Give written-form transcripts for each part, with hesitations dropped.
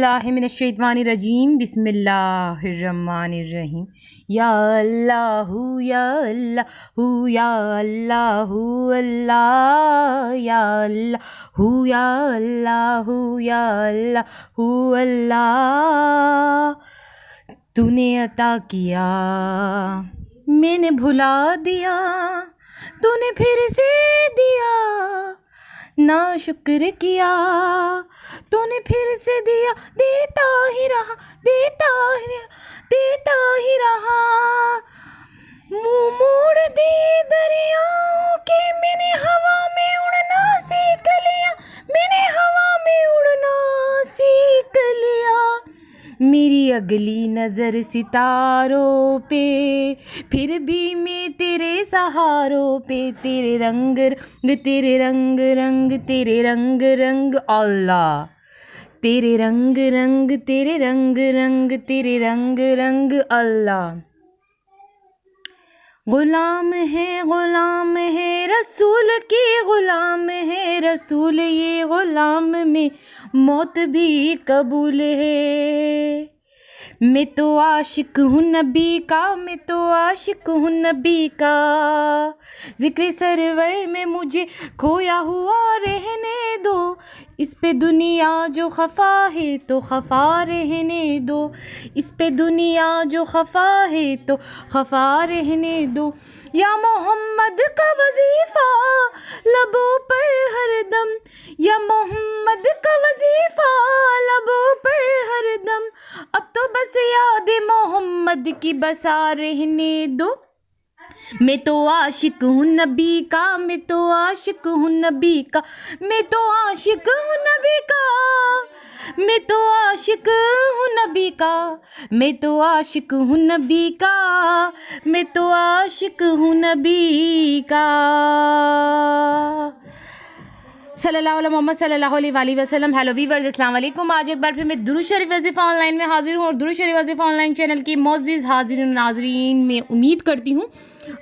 औज़ुबिल्लाहिमिनश्शैतानिर्रजीम बिस्मिल्लाहिर्रहमानिर्रहीम। या अल्लाहु या अल्लाहु या अल्लाहु अल्लाह या अल्लाहु या अल्लाहु या अल्लाहु अल्लाह। तूने अता किया मैंने भुला दिया, तूने फिर से दिया ना शुक्र किया, तूने फिर से दिया, देता ही रहा, देता ही रहा। मुंह मोड़ दे दरियाओं के, मैंने हवा में उड़ना सीख लिया, मैंने हवा में उड़ना सीख लिया। मेरी अगली नज़र सितारों पे, फिर भी मैं तेरे सहारों पे। तेरे रंग रंग, तेरे रंग रंग, तेरे रंग रंग अल्लाह। तेरे रंग रंग, तेरे रंग रंग, तेरे रंग रंग अल्लाह। गुलाम है रसूल के, गुलाम है रसूल, ये गुलाम में मौत भी कबूल है। मैं तो आशिक हूँ नबी का, मैं तो आशिक हूँ नबी का। ज़िक्र सरवर में मुझे खोया हुआ रहने दो। इस पे दुनिया जो खफा है तो खफा रहने दो। इस पे दुनिया जो खफा है तो खफा रहने दो। या मोहम्मद का वजीफ़ा लबों पर हरदम, या मोहम्मद का वजीफ़ा लबों पर हरदम। अब तो बस याद मोहम्मद की बसा रहने दो। मैं तो आशिक हूँ नबी का, मैं तो आशिक हूँ नबी का, मैं तो आशिक हूँ नबी का, मैं तो आशिक हूँ नबी का, मैं तो आशिक हूँ नबी का, मैं तो आशिक हूँ नबी का। सल्लल्लाहु अलैहि मोहम्मद सल्लल्लाहु अलैहि वसल्लम। हेलो वीवर्स, अस्सलाम वालेकुम। आज एक बार फिर मैं दुरूद शरीफ वजीफ़ा ऑनलाइन में हाजिर हूँ और दुरूद शरीफ वजीफ़ा ऑनलाइन चैनल की मोअज़्ज़िज़ हाज़िरीन नाज़रीन में उम्मीद करती हूँ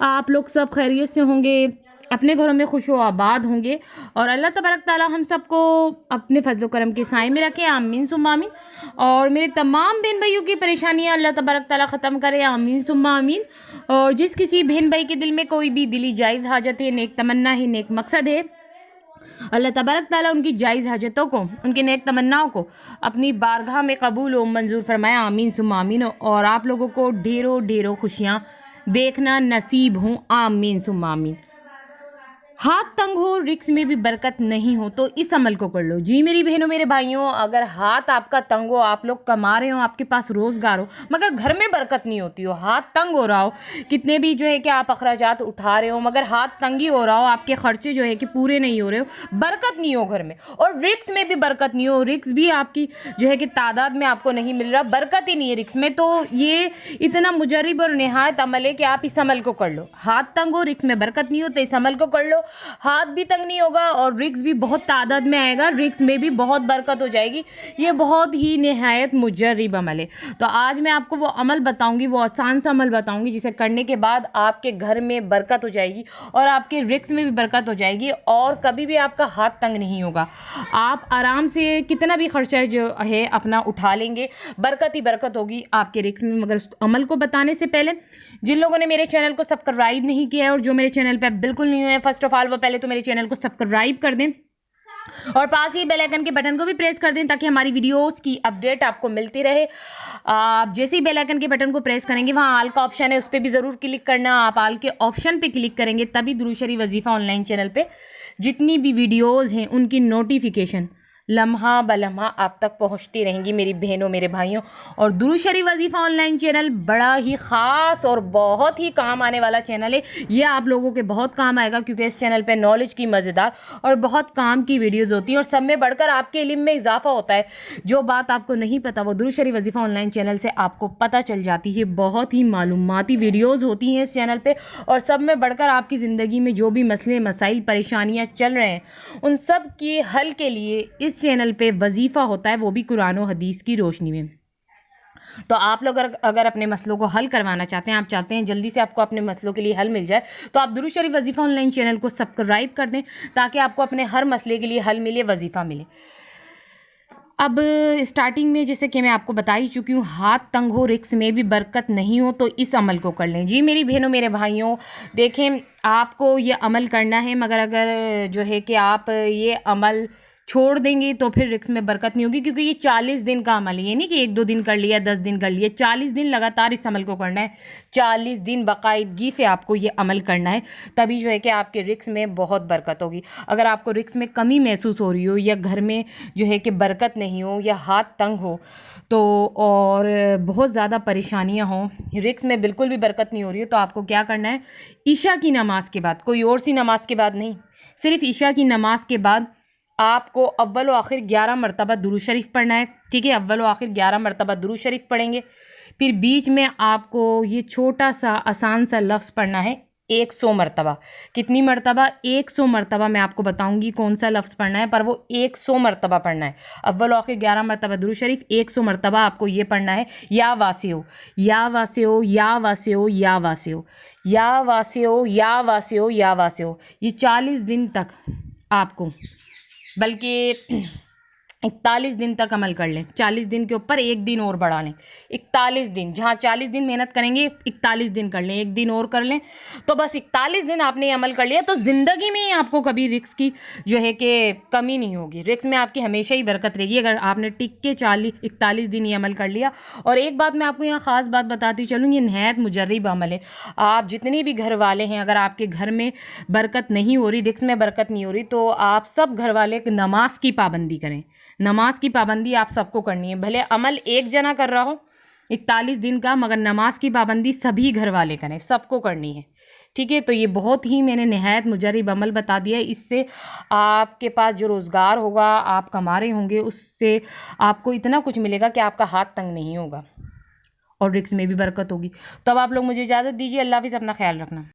आप लोग सब खैरियत से होंगे, अपने घरों में खुश व आबाद होंगे और अल्लाह तबारक ताला हम सबको अपने फजल करम के साए में रखे, आमीन सुम्मा आमीन। और मेरे तमाम बहन भाइयों की परेशानियाँ अल्लाह तबारक ताला ख़त्म करे, आमीन सुम्मा आमीन। और जिस किसी बहन भाई के दिल में कोई भी दिली जायज़ हाजत है, नेक तमन्ना है, नेक मकसद है, अल्लाह तबारक ताला उनकी जायज़ हाजतों को, उनकी नेक तमन्नाओं को अपनी बारगाह में कबूल व मंजूर फरमाया, आमीन सुम्मा आमीन। और आप लोगों को ढेरों ढेरों खुशियाँ देखना नसीब हूँ, आमीन सुम्मा आमीन। हाथ तंग हो, रिक्स में भी बरकत नहीं हो, तो इस अमल को कर लो। जी मेरी बहनों मेरे भाइयों, अगर हाथ आपका तंग हो, आप लोग कमा रहे हो, आपके पास रोज़गार हो, मगर घर में बरकत नहीं होती हो, हाथ तंग हो रहा हो, कितने भी जो है कि आप अखराजात उठा रहे हो, मगर हाथ तंगी हो रहा हो, आपके खर्चे जो है कि पूरे नहीं हो रहे हो, बरकत नहीं हो घर में, और रिक्स में भी बरकत नहीं हो, रिक्स भी आपकी जो है कि तादाद में आपको नहीं मिल रहा, बरकत ही नहीं है रिक्स में, तो ये इतना मुजर्रिब और निहायत अमल है कि आप इस अमल को कर लो। हाथ तंग हो, रिक्स में बरकत नहीं हो, तो इस अमल को कर लो। हाथ भी तंग नहीं होगा और रिक्स भी बहुत तादाद में आएगा, रिक्स में भी बहुत बरकत हो जाएगी। ये बहुत ही निहायत मुजर्रिब अमल है। तो आज मैं आपको वो अमल बताऊंगी, वो आसान सा अमल बताऊंगी जिसे करने के बाद आपके घर में बरकत हो जाएगी और आपके रिक्स में भी बरकत हो जाएगी और कभी भी आपका हाथ तंग नहीं होगा। आप आराम से कितना भी खर्चा जो है अपना उठा लेंगे, बरकत ही बरकत होगी आपके रिक्स में। मगर उस अमल को बताने से पहले जिन लोगों ने मेरे चैनल को सब्सक्राइब नहीं किया है और जो मेरे चैनल पे बिल्कुल नहीं हुए, फर्स्ट ऑफ ऑल वो पहले तो मेरे चैनल को सब्सक्राइब कर दें और पास ही बेल आइकन के बटन को भी प्रेस कर दें ताकि हमारी वीडियोस की अपडेट आपको मिलती रहे। आप जैसे ही बेल आइकन के बटन को प्रेस करेंगे, वहाँ आल का ऑप्शन है, उस पर भी ज़रूर क्लिक करना। आप आल के ऑप्शन पे क्लिक करेंगे तभी दुरूद शरीफ वजीफ़ा ऑनलाइन चैनल पे जितनी भी वीडियोज़ हैं उनकी नोटिफिकेशन लम्हा बलम्हा आप तक पहुंचती रहेंगी मेरी बहनों मेरे भाइयों। और दुरूद शरीफ वजीफ़ा ऑनलाइन चैनल बड़ा ही ख़ास और बहुत ही काम आने वाला चैनल है। ये आप लोगों के बहुत काम आएगा क्योंकि इस चैनल पे नॉलेज की मज़ेदार और बहुत काम की वीडियोज़ होती हैं और सब में बढ़कर आपके इल्म में इजाफा होता है। जो बात आपको नहीं पता वो दुरूद शरीफ वजीफ़ा ऑनलाइन चैनल से आपको पता चल जाती है। बहुत ही मालूमाती वीडियोज़ होती हैं इस चैनल पर और सब में बढ़कर आपकी ज़िंदगी में जो भी मसले मसाइल परेशानियाँ चल रहे हैं उन सब के हल के लिए इस चैनल पे वजीफ़ा होता है, वो भी कुरान और हदीस की रोशनी में। तो आप लोग अगर अपने मसलों को हल करवाना चाहते हैं, आप चाहते हैं जल्दी से आपको अपने मसलों के लिए हल मिल जाए, तो आप दुरूद शरीफ वजीफ़ा ऑनलाइन चैनल को सब्सक्राइब कर दें ताकि आपको अपने हर मसले के लिए हल मिले, वजीफ़ा मिले। अब स्टार्टिंग में जैसे कि मैं आपको बता ही चुकी हूँ, हाथ तंग हो, रिस्क में भी बरकत नहीं हो, तो इस अमल को कर लें। जी मेरी बहनों मेरे भाइयों, देखें आपको ये अमल करना है, मगर अगर जो है कि आप ये अमल छोड़ देंगे तो फिर रिस्क में बरकत नहीं होगी, क्योंकि ये 40 दिन का अमल है। ये नहीं कि 1-2 दिन कर लिया, 10 दिन कर लिया, 40 दिन लगातार इस अमल को करना है। 40 दिन बाकायदगी से आपको ये अमल करना है, तभी जो है कि आपके रिस्क में बहुत बरकत होगी। अगर आपको रिस्क में कमी महसूस हो रही हो, या घर में जो है कि बरकत नहीं हो, या हाथ तंग हो, तो और बहुत ज़्यादा परेशानियां हों, रिस्क में बिल्कुल भी बरकत नहीं हो रही हो, तो आपको क्या करना है, ईशा की नमाज के बाद, कोई और सी नमाज के बाद नहीं, सिर्फ ईशा की नमाज के बाद आपको अव्वल व आखिर 11 मरतबा दुरूद शरीफ पढ़ना है। ठीक है, अव्वल व आखिर 11 मरतबा दुरूद शरीफ पढ़ेंगे। फिर बीच में आपको ये छोटा सा आसान सा लफ्ज़ पढ़ना है 100 मरतबा। कितनी मरतबा? 100 मरतबा। मैं आपको बताऊंगी कौन सा लफ्ज़ पढ़ना है, पर वो 100 मरतबा पढ़ना है। अव्वल व आखिर 11 मरतबा दुरूद शरीफ, 100 मरतबा आपको ये पढ़ना है। या वासियो, या वासियो, या वासियो, या वासियो, या वासियो, या वासियो, या वासियो, ये 40 दिन तक आपको, बल्कि 41 दिन तक अमल कर लें। 40 दिन के ऊपर एक दिन और बढ़ा लें, 41 दिन। जहाँ 40 दिन मेहनत करेंगे, 41 दिन कर लें, एक दिन और कर लें, तो बस 41 दिन आपने ये अमल कर लिया, तो ज़िंदगी में ही आपको कभी रिस्क की जो है कि कमी नहीं होगी। रिस्क में आपकी हमेशा ही बरकत रहेगी, अगर आपने टिक के 41 दिन ये अमल कर लिया। और एक बात मैं आपको यहाँ ख़ास बात बताती चलूँ, ये नहायत मुजर्रिब अमल है। आप जितने भी घर वाले हैं, अगर आपके घर में बरकत नहीं हो रही, रिस्क में बरकत नहीं हो रही, तो आप सब घर वाले नमाज की पाबंदी करें। नमाज की पाबंदी आप सबको करनी है, भले अमल एक जना कर रहा हो 41 दिन का, मगर नमाज की पाबंदी सभी घर वाले करें, सबको करनी है। ठीक है, तो ये बहुत ही मैंने नहायत मुजर्रिब अमल बता दिया है। इससे आपके पास जो रोज़गार होगा, आप कमा रहे होंगे, उससे आपको इतना कुछ मिलेगा कि आपका हाथ तंग नहीं होगा और रिस्क में भी बरकत होगी। तो अब आप लोग मुझे इजाज़त दीजिए। अल्लाह हाफ़िज़, अपना ख्याल रखना।